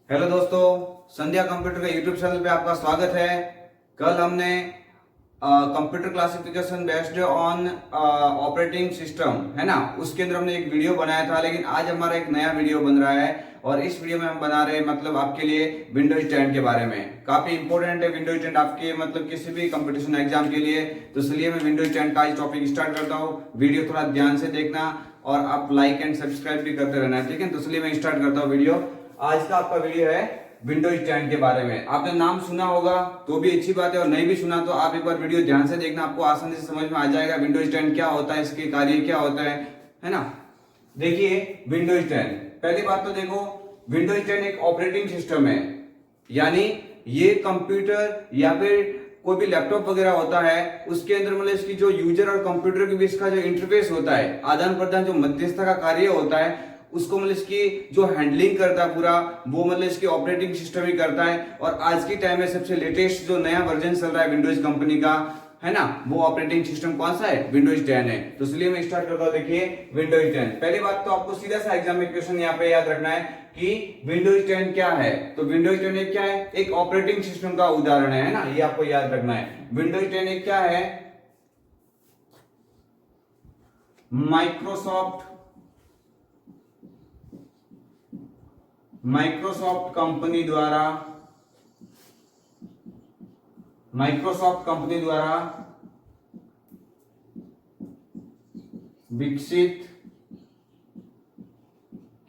Hello दोस्तों, संध्या computer का YouTube channel पे आपका स्वागत है। कल हमने computer classification based on operating system है ना, उसके अंदर हमने एक वीडियो बनाया था। लेकिन आज हमारा एक नया वीडियो बन रहा है और इस वीडियो में हम बना रहे हैं मतलब आपके लिए विंडोज 10 के बारे में। काफी इंपॉर्टेंट है विंडोज 10 आपके मतलब किसी भी कंपटीशन एग्जाम के लिए। तो इसलिए मैं विंडोज 10 का टॉपिक स्टार्ट करता हूँ। वीडियो थोड़ा ध्यान से देखना और आप लाइक एंड सब्सक्राइब भी करते रहना, ठीक है। तो इसलिए मैं स्टार्ट करता हूँ वीडियो। आज का आपका वीडियो है विंडोज 10 के बारे में। आपने नाम सुना होगा तो भी अच्छी बात है, और नहीं भी सुना तो आप एक बार वीडियो ध्यान से देखना, आपको आसानी से समझ में आ जाएगा विंडोज 10 क्या होता है, इसके कार्य क्या होता है ना। देखिए विंडोज 10, पहली बात तो देखो, विंडोज 10 एक ऑपरेटिंग सिस्टम है। यानी ये कंप्यूटर या फिर कोई भी लैपटॉप वगैरह होता है उसके अंदर मतलब इसकी जो यूजर और कंप्यूटर के बीच का जो इंटरफेस होता है, आदान प्रदान, जो मध्यस्थता का कार्य होता है, उसको मतलब इसकी जो हैंडलिंग करता है पूरा, वो मतलब इसकी ऑपरेटिंग सिस्टम ही करता है। और आज की टाइम में सबसे लेटेस्ट जो नया वर्जन चल रहा है विंडोज कंपनी का, है ना, वो ऑपरेटिंग सिस्टम कौन सा है? विंडोज 10 है। तो इसलिए मैं स्टार्ट करता हूं। देखिए विंडोज 10, पहली बात तो आपको सीधा सा एग्जाम में क्वेश्चन यहाँ पे याद रखना है कि विंडोज 10 क्या है। तो विंडोज 10 एक क्या है? एक ऑपरेटिंग सिस्टम का उदाहरण है ना, ये आपको याद रखना है। विंडोज 10 एक क्या है? माइक्रोसॉफ्ट माइक्रोसॉफ्ट कंपनी द्वारा विकसित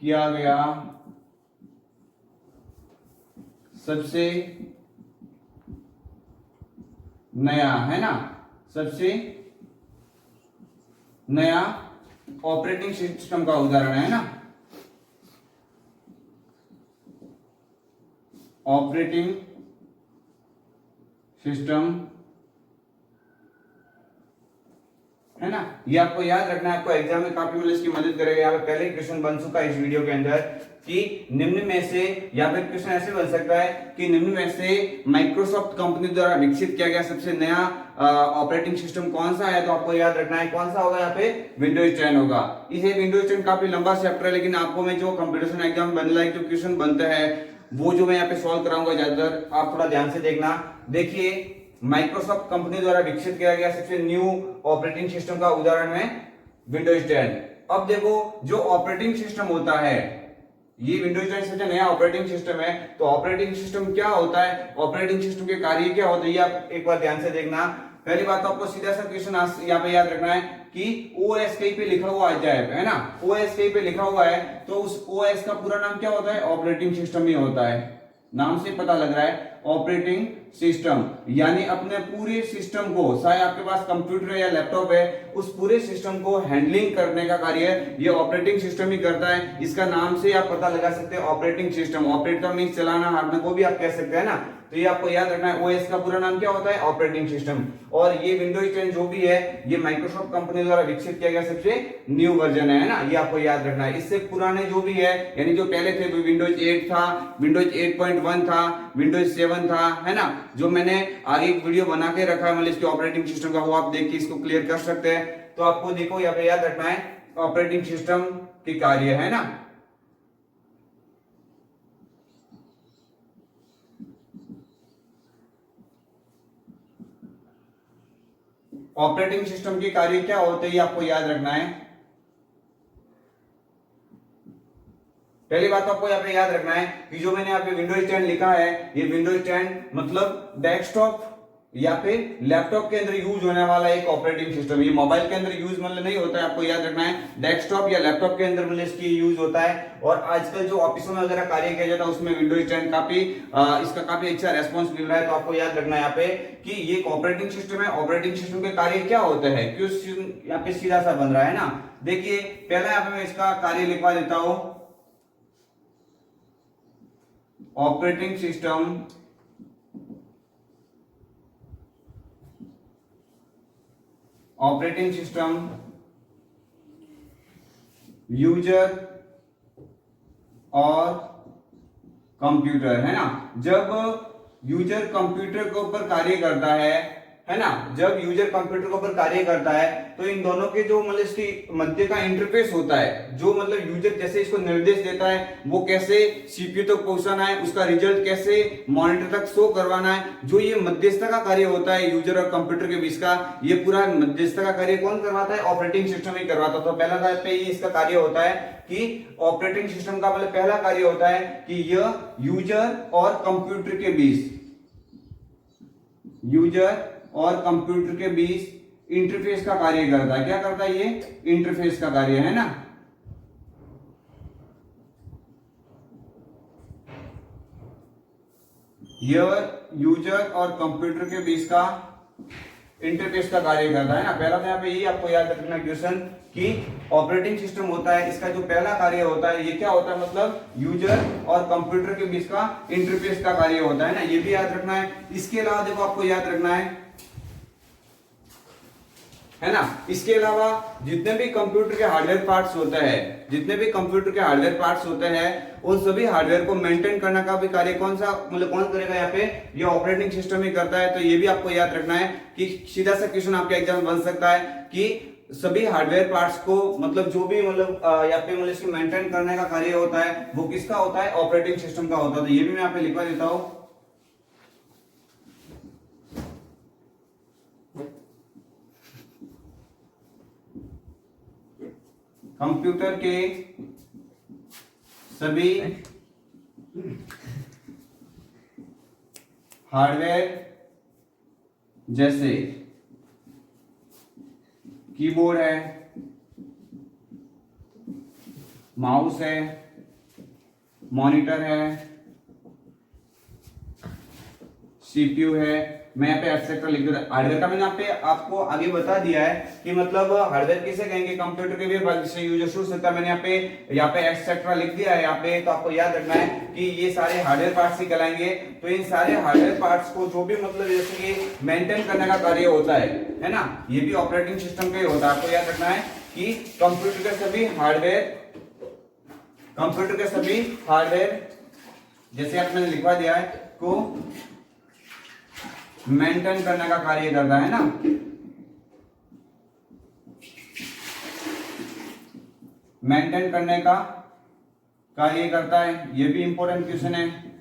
किया गया सबसे नया, है ना, सबसे नया ऑपरेटिंग सिस्टम का उदाहरण है ना, ऑपरेटिंग सिस्टम, है ना। ये आपको याद रखना है, आपको एग्जाम में काफी मतलब इसकी मदद करेगा। यहाँ पे पहले क्वेश्चन बन चुका है इस वीडियो के अंदर कि निम्न में से, या फिर क्वेश्चन ऐसे बन सकता है कि निम्न में से माइक्रोसॉफ्ट कंपनी द्वारा विकसित किया गया सबसे नया ऑपरेटिंग सिस्टम कौन सा है। तो आपको याद रखना है कौन सा होगा, यहाँ पे विंडोज 10 होगा। इसे विंडोज 10 काफी लंबा चैप्टर है, लेकिन आपको मैं जो कंपटीशन एग्जाम बनने लायक जो क्वेश्चन बनते हैं वो जो मैं यहाँ पे सॉल्व कराऊंगा ज्यादातर, आप थोड़ा ध्यान से देखना। देखिए माइक्रोसॉफ्ट कंपनी द्वारा विकसित किया गया सबसे न्यू ऑपरेटिंग सिस्टम का उदाहरण है विंडोज 10। अब देखो जो ऑपरेटिंग सिस्टम होता है, ये विंडोज 10 सबसे नया ऑपरेटिंग सिस्टम है। तो ऑपरेटिंग सिस्टम क्या होता है, ऑपरेटिंग सिस्टम के कार्य क्या होते हैं, ये आप एक बार ध्यान से देखना। पहली बात तो आपको सीधा सा क्वेश्चन यहाँ पे याद रखना है कि ओएस कहीं पे लिखा हुआ आ जाए, है ना, ओएस कहीं पे लिखा हुआ है तो उस ओएस का पूरा नाम क्या होता है? ऑपरेटिंग सिस्टम ही होता है। नाम से पता लग रहा है ऑपरेटिंग सिस्टम, यानी अपने पूरे सिस्टम को, चाहे आपके पास कंप्यूटर है या लैपटॉप है, उस पूरे सिस्टम को हैंडलिंग करने का कार्य ये ऑपरेटिंग सिस्टम ही करता है। इसका नाम से आप पता लगा सकते हैं ऑपरेटिंग सिस्टम। ऑपरेट का मीन्स चलाना, हारना को भी आप कह सकते हैं ना। तो ये आपको याद रखना है, ओएस का पूरा नाम क्या होता है? Operating system. और ये विंडोज 10 जो भी है ये माइक्रोसॉफ्ट कंपनी द्वारा विकसित किया गया सबसे न्यू वर्जन है ना, ये आपको याद रखना है। इससे पुराने जो भी है, यानी जो पहले थे, विंडोज 8 था, विंडोज 8.1 था, विंडोज 7 था, है ना, जो मैंने आगे एक वीडियो बना के रखा है मतलब इसके ऑपरेटिंग सिस्टम का, वो आप देख के इसको क्लियर कर सकते हैं। तो आपको देखो यहाँ पे याद रखना है ऑपरेटिंग सिस्टम के कार्य, है ना। ऑपरेटिंग सिस्टम के कार्य क्या होते हैं आपको याद रखना है। पहली बात तो आपको यहाँ पे याद रखना है कि जो मैंने यहाँ पे विंडोज 10 लिखा है, ये विंडोज 10 मतलब डेस्कटॉप या फिर लैपटॉप के अंदर यूज होने वाला एक ऑपरेटिंग सिस्टम। ये मोबाइल के अंदर यूज मतलब नहीं होता है, आपको याद रखना है डेस्कटॉप या लैपटॉप के अंदर मतलब इसकी यूज होता है। और आजकल जो ऑफिसों में वगैरह कार्य किया जाता है उसमें विंडोज 10 काफी इसका काफी अच्छा रेस्पॉन्स मिल रहा है। तो आपको याद रखना है यहाँ पे कि ये एक ऑपरेटिंग सिस्टम है। ऑपरेटिंग सिस्टम के कार्य क्या होते हैं, क्यों यहाँ पे सीधा सा बन रहा है ना। देखिए पहले यहाँ पे मैं इसका कार्य लिखवा देता हूं, ऑपरेटिंग सिस्टम यूजर और कंप्यूटर, है ना। जब यूजर कंप्यूटर के ऊपर कार्य करता है है ना, जब यूजर कंप्यूटर के ऊपर कार्य करता है तो इन दोनों के जो मतलब इसकी मध्य का इंटरफेस होता है, जो मतलब यूजर जैसे इसको निर्देश देता है वो कैसे सीपीयू तक पहुंचाना है, उसका रिजल्ट कैसे मॉनिटर तक शो करवाना है, जो ये मध्यस्थता का कार्य होता है यूजर और कंप्यूटर के बीच का, ये पूरा मध्यस्थता का कार्य कौन करवाता है? ऑपरेटिंग सिस्टम ही करवाता है। तो पहला पे ये इसका कार्य होता है कि ऑपरेटिंग सिस्टम का मतलब पहला कार्य होता है कि यह यूजर और कंप्यूटर के बीच, यूजर और कंप्यूटर के बीच इंटरफेस का कार्य करता है। क्या करता है? ये इंटरफेस का कार्य है ना। यह यूजर और कंप्यूटर के बीच का इंटरफेस का कार्य करता है ना। पहला तो यहाँ पे ये आपको याद रखना क्वेश्चन कि ऑपरेटिंग सिस्टम होता है, इसका जो पहला कार्य होता है ये क्या होता है? मतलब यूजर और कंप्यूटर के बीच का इंटरफेस का कार्य होता है ना, ये भी याद रखना है। इसके अलावा देखो आपको याद रखना है ना, इसके अलावा जितने भी कंप्यूटर के हार्डवेयर पार्ट्स होते हैं, जितने भी कंप्यूटर के हार्डवेयर पार्ट्स होते हैं, उन सभी हार्डवेयर को मेंटेन करने का भी कार्य कौन सा मतलब कौन करेगा? यहाँ पे ये ऑपरेटिंग सिस्टम ही करता है। तो ये भी आपको याद रखना है कि सीधा सा क्वेश्चन आपके एग्जाम में बन सकता है कि सभी हार्डवेयर पार्ट्स को मतलब जो भी मतलब यहाँ पे मतलब इसको मेंटेन करने का कार्य होता है वो किसका होता है? ऑपरेटिंग सिस्टम का होता है। तो ये भी मैं यहाँ पे लिखवा देता हूं। कंप्यूटर के सभी हार्डवेयर जैसे कीबोर्ड है, माउस है, मॉनिटर है, सीपीयू है, मैं यहाँ पे एक्सेट्रा लिख दिया। हार्डवेयर का मैंने यहाँ पे आपको आगे बता दिया है कि मतलब हार्डवेयर किसे कहेंगे? कंप्यूटर के भी जिससे यूजर शुरू होता है। मैंने यहाँ पे एक्सेट्रा लिख दिया है यहाँ पे। तो आपको याद रखना है कि ये सारे हार्डवेयर पार्ट्स ही कहलाएंगे। तो इन सारे हार्डवेयर पार्ट्स को जो भी मतलब जैसे कि मेंटेन करने का कार्य होता है ना, ये भी ऑपरेटिंग सिस्टम का ही होता है। आपको याद रखना है कि कंप्यूटर के सभी हार्डवेयर जैसे आपने लिखवा दिया है को मेंटेन करने का कार्य करता है ना। मेंटेन करने का कार्य करता है, ये भी इंपॉर्टेंट क्वेश्चन है।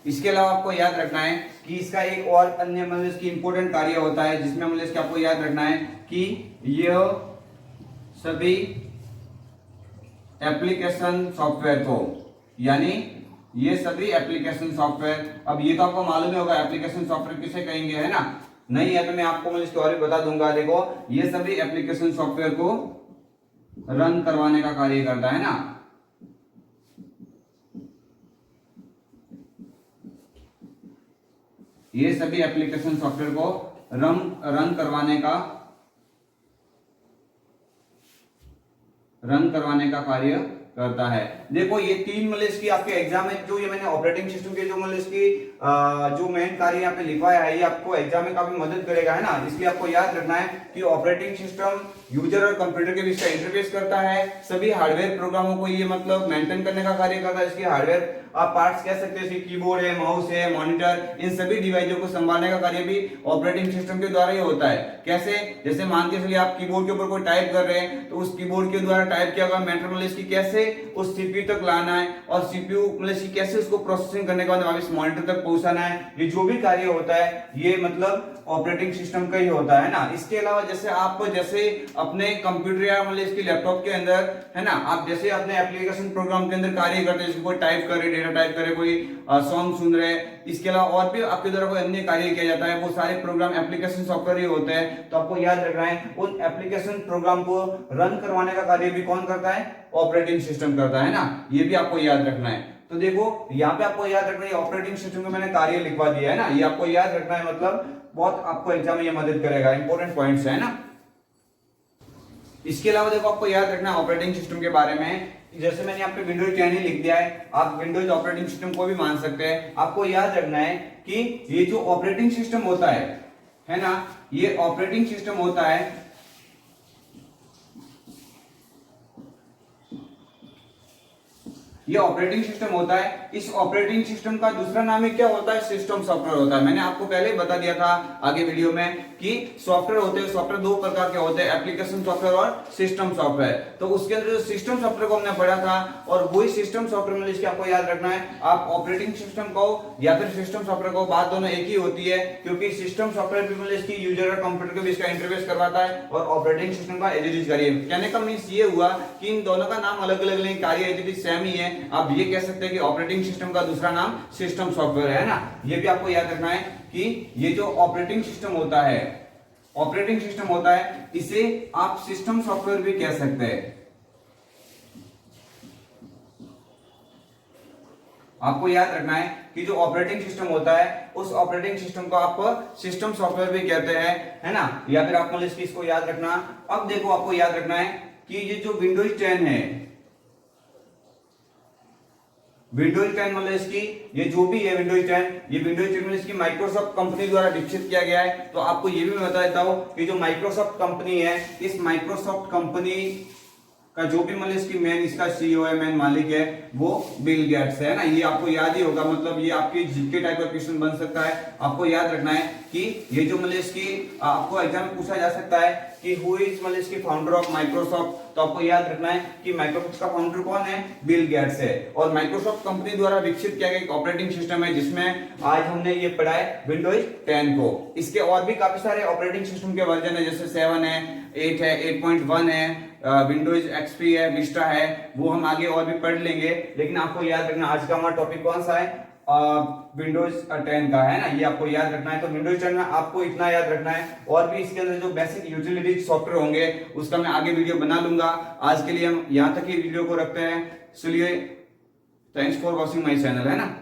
इसके अलावा आपको याद रखना है कि इसका एक और अन्य मतलब इसकी इंपॉर्टेंट कार्य होता है जिसमें मतलब इसका आपको याद रखना है कि यह सभी एप्लीकेशन सॉफ्टवेयर को, यानी ये सभी एप्लीकेशन सॉफ्टवेयर, अब ये तो आपको मालूम ही होगा एप्लीकेशन सॉफ्टवेयर किसे कहेंगे, है ना। नहीं है तो मैं आपको मतलब इसकी और बता दूंगा। देखो ये सभी एप्लीकेशन सॉफ्टवेयर को रन करवाने का कार्य करता है ना। ये सभी एप्लीकेशन सॉफ्टवेयर को रन करवाने का कार्य करता है। देखो ये तीन मतलब इसकी आपके एग्जाम में जो ये मैंने ऑपरेटिंग सिस्टम के जो मतलब इसकी जो मेन कार्य यहाँ पे लिखवाया है ये आपको एग्जाम में काफी मदद करेगा, है ना। इसलिए आपको याद रखना है कि ऑपरेटिंग सिस्टम यूजर और कंप्यूटर के बीच का इंटरफेस करता है, सभी हार्डवेयर प्रोग्रामों को ये मतलब मेंटेन करने का कार्य करता है। इसके हार्डवेयर आप पार्ट्स कह सकते हैं, कीबोर्ड है, माउस है, मॉनिटर, इन सभी डिवाइसों को संभालने का कार्य भी ऑपरेटिंग सिस्टम के द्वारा ही होता है। कैसे? जैसे मान के चलिए आप कीबोर्ड के ऊपर कोई टाइप कर रहे हैं तो उस कीबोर्ड के द्वारा टाइप किया हुआ मैटर मतलब इसकी कैसे उस सीपीयू तक लाना है और सीपीयू मतलब इसकी कैसे उसको प्रोसेसिंग करने के बाद वापस मॉनिटर तक पहुंचाना है, ये जो भी कार्य होता है ये मतलब ऑपरेटिंग सिस्टम का ही होता है ना। इसके अलावा जैसे आप अपने कंप्यूटर या मतलब इसके लैपटॉप के अंदर, है ना, आप जैसे अपने एप्लीकेशन प्रोग्राम के अंदर कार्य करते हैं, जैसे कोई टाइप कर रहे, डेटा टाइप करे, कोई सॉन्ग सुन रहे, इसके अलावा और भी आपके द्वारा कोई अन्य कार्य किया जाता है, वो सारे प्रोग्राम एप्लीकेशन सॉफ्टवेयर ही होते हैं। तो आपको याद रखना है उन एप्लीकेशन प्रोग्राम को रन करवाने का कार्य भी कौन करता है? ऑपरेटिंग सिस्टम करता है ना। ये भी आपको याद रखना है। तो देखो यहाँ पे आपको याद रखना है ऑपरेटिंग सिस्टम का मैंने कार्य लिखवा दिया है ना, ये आपको याद रखना है, मतलब बहुत आपको एग्जाम में ये मदद करेगा, इंपॉर्टेंट पॉइंट्स है ना। इसके अलावा देखो आपको याद रखना है ऑपरेटिंग सिस्टम के बारे में, जैसे मैंने यहाँ पे विंडोज 10 ही लिख दिया है, आप विंडोज ऑपरेटिंग सिस्टम को भी मान सकते हैं। आपको याद रखना है कि ये जो ऑपरेटिंग सिस्टम होता है ना, ये ऑपरेटिंग सिस्टम होता है ये ऑपरेटिंग सिस्टम होता है। इस ऑपरेटिंग सिस्टम का दूसरा नाम ही क्या होता है, सिस्टम सॉफ्टवेयर होता है। मैंने आपको पहले ही बता दिया था आगे वीडियो में कि सॉफ्टवेयर होते हैं, सॉफ्टवेयर दो प्रकार के होते हैं, एप्लीकेशन सॉफ्टवेयर और सिस्टम सॉफ्टवेयर। तो उसके अंदर जो सिस्टम सॉफ्टवेयर को हमने पढ़ा था, और वही सिस्टम सॉफ्टवेयर में इसके आपको याद रखना है, आप ऑपरेटिंग सिस्टम को या फिर सिस्टम सॉफ्टवेयर को, बात दोनों एक ही होती है, क्योंकि सिस्टम सॉफ्टवेयर भी मतलब इसकी यूजर और कंप्यूटर के बीच का इंटरफेस करवाता है, और ऑपरेटिंग सिस्टम का एज इट इज कार्य। कहने का मींस ये हुआ कि इन दोनों का नाम अलग अलग लेकिन कार्य एज इट इज सेम ही है। आप ये कह सकते हैं कि ऑपरेटिंग सिस्टम का दूसरा नाम सिस्टम सॉफ्टवेयर है ना। ये भी आपको याद रखना है कि ये जो ऑपरेटिंग सिस्टम होता है, ऑपरेटिंग सिस्टम होता है, इसे आप सिस्टम सॉफ्टवेयर भी कह सकते हैं। आपको याद रखना है कि जो ऑपरेटिंग सिस्टम होता है, उस ऑपरेटिंग सिस्टम को आप सिस्टम सॉफ्टवेयर भी कहते हैं, है ना। या फिर आपको इसको याद रखना। अब देखो, आपको याद रखना है कि ये जो विंडोज 10 है, विंडोज 10 मतलब इसकी ये जो भी है विंडोज 10, ये विंडोज 10 में इसकी माइक्रोसॉफ्ट कंपनी द्वारा विकसित किया गया है। तो आपको ये भी बता देता हूं कि जो माइक्रोसॉफ्ट कंपनी है, इस माइक्रोसॉफ्ट कंपनी का जो भी मतलब इसकी मेन, इसका सीईओ है, मेन मालिक है, वो बिल गेट्स है ना। ये आपको याद ही होगा, मतलब ये आपकी जीके टाइप का क्वेश्चन बन सकता है। आपको याद रखना है कि ये जो मतलब इसकी आपको एग्जाम में पूछा जा सकता है कि हु इज मतलब इसकी फाउंडर ऑफ माइक्रोसॉफ्ट। तो आपको याद रखना है कि माइक्रोसॉफ्ट का फाउंडर कौन है, बिल गेट्स है। और माइक्रोसॉफ्ट कंपनी द्वारा विकसित किया गया एक ऑपरेटिंग सिस्टम है, जिसमें आज हमने ये पढ़ा है विंडोज 10 को। इसके और भी काफी सारे ऑपरेटिंग सिस्टम के वर्जन है, जैसे 7 है, 8 है, 8.1 है, विंडोज एक्सपी है, विस्टा है, वो हम आगे और भी पढ़ लेंगे। लेकिन आपको याद रखना, आज का हमारा टॉपिक कौन सा है, विंडोज 10 का है ना। ये आपको याद रखना है। तो विंडोज 10 में आपको इतना याद रखना है, और भी इसके अंदर जो बेसिक यूटिलिटी सॉफ्टवेयर होंगे उसका मैं आगे वीडियो बना लूंगा। आज के लिए हम यहाँ तक ही वीडियो को रखते हैं। चलिए, thanks for watching my channel, है ना।